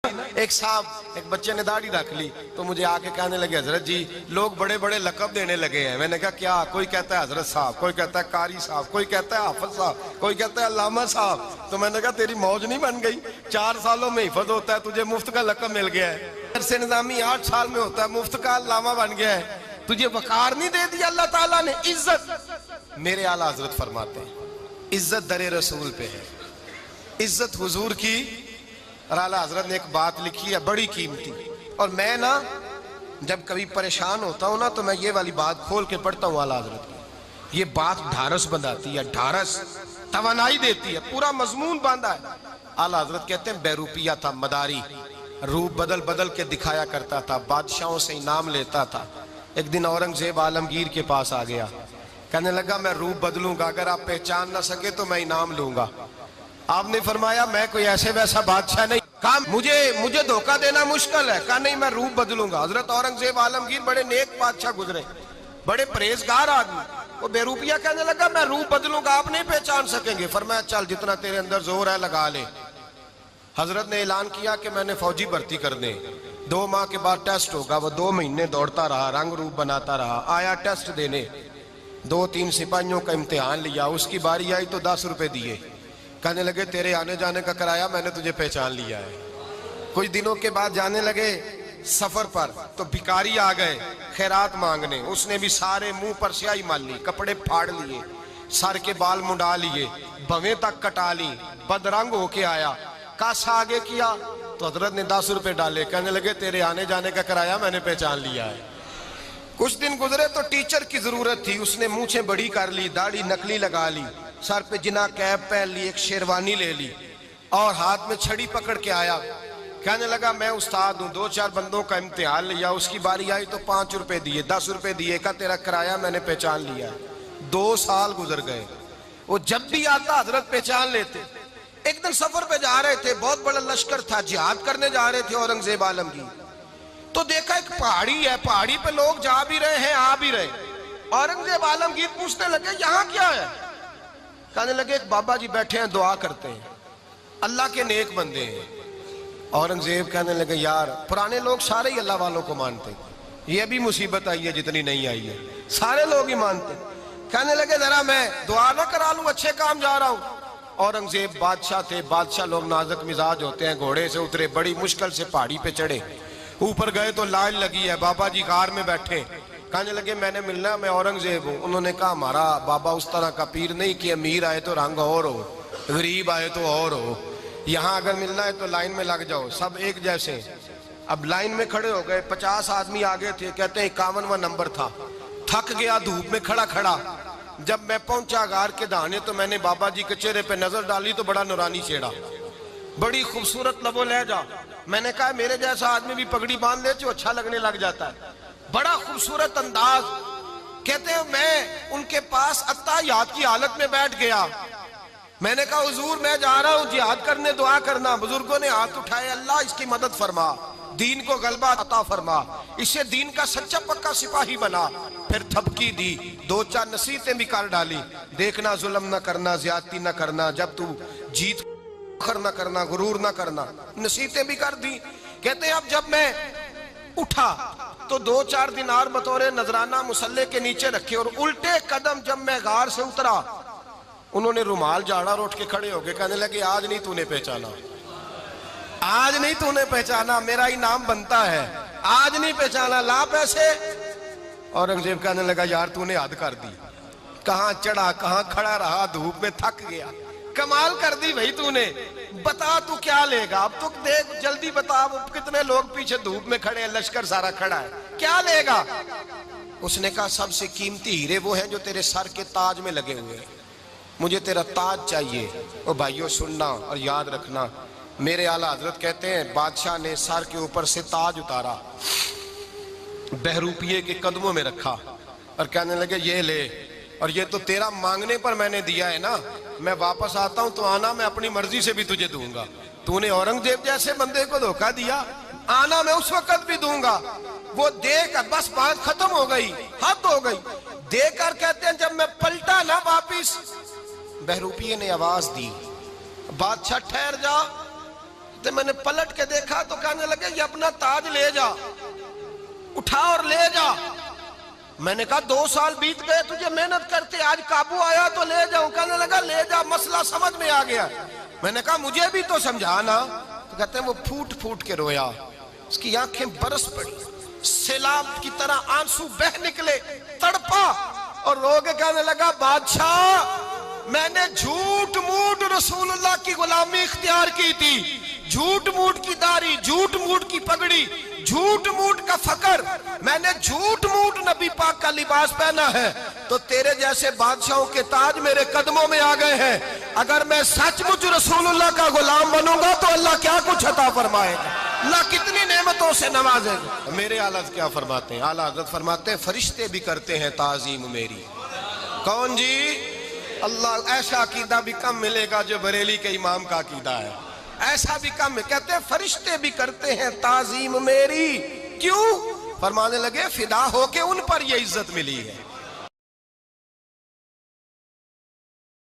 ایک صاحب ایک بچے نے داڑھی رکھ لی تو مجھے آکے کہنے لگے حضرت جی لوگ بڑے بڑے لقب دینے لگے ہیں. میں نے کہا کیا؟ کوئی کہتا ہے حضرت صاحب, کوئی کہتا ہے قاری صاحب, کوئی کہتا ہے حافظ صاحب, کوئی کہتا ہے علامہ صاحب. تو میں نے کہا تیری موج نہیں بن گئی؟ 4 سالوں میں حفظ ہوتا ہے, تجھے مفت کا لقب مل گیا ہے. درس نظامی 8 سال میں ہوتا ہے, مفت کا علامہ بن گیا ہے. تجھے وقار نہیں دے دیا اللہ تعالیٰ نے؟ عزت, میرے اعلیٰ حضرت فرماتے ہیں عزت در رسول پہ ہے, عزت حضور کی. اور اعلیٰ حضرت نے ایک بات لکھی ہے بڑی قیمتی, اور میں نا جب کبھی پریشان ہوتا ہوں نا تو میں یہ والی بات کھول کے پڑھتا ہوں اعلیٰ حضرت کی. یہ بات ڈھارس بندھاتی ہے, ڈھارس توانائی دیتی ہے, پورا مضمون باندھا ہے. اعلیٰ حضرت کہتے ہیں بیروپیہ تھا مداری, روپ بدل بدل کے دکھایا کرتا تھا, بادشاہوں سے انعام لیتا تھا. ایک دن اورنگزیب عالمگیر کے پاس آ گیا, کہنے لگا میں روپ بدلوں گا, اگر آپ پہچان نہ سکے تو میں انعام لوں گا. آپ نے فرمایا میں کوئی ایسے ویسا بادشاہ نہیں. کہا مجھے دھوکہ دینا مشکل ہے. کہا نہیں میں روپ بدلوں گا. حضرت اورنگزیب عالمگیر بڑے نیک بادشاہ گزرے, بڑے پرہیزگار آدمی. وہ بے روپیہ کہنے لگا میں روپ بدلوں گا, آپ نہیں پہچان سکیں گے. فرمایا چل جتنا تیرے اندر زور ہے لگا لے. حضرت نے اعلان کیا کہ میں نے فوجی بھرتی کر دیں, 2 ماہ کے بعد ٹیسٹ ہوگا. وہ 2 مہینے دوڑتا رہا, رنگ روپ بناتا رہا, آیا ٹیسٹ دینے. 2-3 سپاہیوں کا امتحان لیا, اس کی باری آئی تو 10 روپے دیے. کہنے لگے تیرے آنے جانے کا کرایہ میں نے تجھے پہچان لیا ہے. کچھ دنوں کے بعد جانے لگے سفر پر تو بھکاری آ گئے خیرات مانگنے. اس نے بھی سارے منہ پر سیاہی مال لی, کپڑے پھاڑ لیے, سر کے بال منڈا لیے, بھویں تک کٹا لی, بدرنگ ہو کے آیا. کاسا آگے کیا تو حضرت نے 10 روپے ڈالے. کہنے لگے تیرے آنے جانے کا کرایہ میں نے پہچان لیا ہے. کچھ دن گزرے تو ٹیچر کی ضرورت تھی. اس نے مونچھیں بڑی کر لی, داڑھی نکلی لگا لی, سر پہ جنا کیپ پہن لی, ایک شیروانی لے لی اور ہاتھ میں چھڑی پکڑ کے آیا. کہنے لگا میں استاد ہوں, 2-4 بندوں کا امتحان لیا, اس کی باری آئی تو 5 روپے دیے, 10 روپے دیے. کہا تیرا کرایہ میں نے پہچان لیا ہے. 2 سال گزر گئے. وہ جب بھی آتا حضرت پہچان لیتے. ایک دن سفر پہ جا رہے تھے, بہت بڑا لشکر تھا, جہاد کرنے جا رہے تھے اورنگزیب عالمگیر. تو دیکھا ایک پہاڑی ہے, پہاڑی پہ لوگ جا بھی رہے ہیں آ بھی رہے. اورنگزیب عالمگیر پوچھنے لگے یہاں کیا ہے؟ کہنے لگے ایک بابا جی بیٹھے ہیں دعا کرتے ہیں, اللہ کے نیک بندے ہیں. اورنگزیب کہنے لگے یار پرانے لوگ سارے ہی اللہ والوں کو مانتے, یہ بھی مصیبت آئی ہے جتنی نہیں آئی ہے, سارے لوگ ہی مانتے. کہنے لگے ذرا میں دعا نہ کرا لوں, اچھے کام جا رہا ہوں. اورنگزیب بادشاہ تھے, بادشاہ لوگ نازک مزاج ہوتے ہیں. گھوڑے سے اترے, بڑی مشکل سے پہاڑی پہ چڑھے, اوپر گئے تو لائن لگی ہے, بابا جی غار میں بیٹھے. کہنے لگے میں نے ملنا, میں اورنگزیب ہوں. انہوں نے کہا ہمارا بابا اس طرح کا پیر نہیں کہ امیر آئے تو رنگ اور ہو, غریب آئے تو اور ہو. یہاں اگر ملنا ہے تو لائن میں لگ جاؤ, سب ایک جیسے. اب لائن میں کھڑے ہو گئے, 50 آدمی آگے تھے. کہتے ہیں 51واں نمبر تھا. تھک گیا دھوپ میں کھڑا کھڑا. جب میں پہنچا غار کے دہانے تو میں نے بابا جی کے چہرے پہ نظر ڈالی تو بڑا نورانی چہرہ, بڑی خوبصورت لب و لہجہ. میں نے کہا میرے جیسا آدمی بھی پگڑی باندھ لے تو اچھا لگنے لگ جاتا ہے, بڑا خوبصورت انداز. کہتے ہیں میں ان کے پاس اتحیات کی حالت میں بیٹھ گیا. میں نے کہا حضور میں جا رہا ہوں جہاد کرنے, دعا کرنا. بزرگوں نے ہاتھ اٹھائے, اللہ اس کی مدد فرما, دین کو غلبہ عطا فرما, اسے دین کا سچا پکا سپاہی بنا. پھر تھپکی دی, 2-4 نصیحتیں بھی کر ڈالی. دیکھنا ظلم نہ کرنا, زیادتی نہ کرنا, جب تو جیت نہ کرنا, غرور نہ کرنا, نصیحتیں بھی کر دی. کہتے ہیں اب جب میں اٹھا تو 2-4 دینار بطور نذرانہ مسلح کے نیچے رکھے, اور الٹے قدم جب میں غار سے اترا انہوں نے رومال جھاڑا اور اٹھ کے کھڑے ہو گئے. کہنے لگے آج نہیں تو نے پہچانا, آج نہیں تو نے پہچانا, میرا انعام بنتا ہے, آج نہیں پہچانا, لا پیسے. اورنگزیب کہنے لگا یار تو نے حد کر دی, کہاں چڑھا کہاں کھڑا رہا, دھوپ میں تھک گیا, کمال کر دی بھائی تو نے. بتا تو کیا لے گا, اب تو دیکھ جلدی بتا, کتنے لوگ پیچھے دھوپ میں کھڑے ہیں, لشکر سارا کھڑا ہے, کیا لے گا؟ اس نے کہا سب سے قیمتی ہیرے وہ ہیں جو تیرے سر کے تاج میں لگے ہوئے ہیں, مجھے تیرا تاج چاہیے. او بھائیو سننا اور یاد رکھنا, میرے اعلیٰ حضرت کہتے ہیں بادشاہ نے سر کے اوپر سے تاج اتارا, بہروپیے کے قدموں میں رکھا اور کہنے لگے یہ لے, اور یہ تو تیرا مانگنے پر میں نے دیا ہے نا, میں واپس آتا ہوں تو آنا میں اپنی مرضی سے بھی تجھے دوں گا. تو نے اورنگزیب جیسے بندے کو دھوکہ دیا, آنا میں اس وقت بھی دوں گا. وہ دے کر بس بات ختم ہو گئی, حد ہو گئی. دے کر کہتے ہیں جب میں پلٹا نہ واپس, بہروپیے نے آواز دی بادشاہ ٹھہر جا, تو میں نے پلٹ کے دیکھا تو کہنے لگے یہ اپنا تاج لے جا، اٹھا اور لے جا۔ میں نے کہا 2 سال بیت گئے تجھے محنت کرتے، آج قابو آیا تو لے جاؤں۔ کہنے لگا لے جا، مسئلہ سمجھ میں آ گیا۔ میں نے کہا مجھے بھی تو سمجھانا۔ تو کہتے ہیں وہ پھوٹ پھوٹ کے رویا، اس کی آنکھیں برس پڑی، سیلاب کی طرح آنسو بہ نکلے، تڑپا اور رو کے کہنے لگا بادشاہ میں نے جھوٹ موٹ رسول اللہ کی غلامی اختیار کی تھی، جھوٹ موٹ کی داڑھی، جھوٹ موٹ کی پگڑی، جھوٹ موٹ کا فقر، میں نے جھوٹ موٹ نبی پاک کا لباس پہنا ہے، تو تیرے جیسے بادشاہوں کے تاج میرے قدموں میں آ گئے ہیں۔ اگر میں سچ مچ رسول اللہ کا غلام بنوں گا تو اللہ کیا کچھ عطا فرمائے گا، اللہ کتنی نعمتوں سے نوازے گا۔ میرے اعلیٰ کیا فرماتے ہیں؟ اعلیٰ حضرت فرماتے ہیں فرشتے بھی کرتے ہیں تعظیم میری۔ کون جی؟ اللہ۔ ایسا عقیدہ بھی کم ملے گا جو بریلی کے امام کا عقیدہ ہے، ایسا بھی کم ہے۔ کہتے ہیں فرشتے بھی کرتے ہیں تعظیم میری۔ کیوں؟ فرمانے لگے فدا ہو کے ان پر یہ عزت ملی ہے۔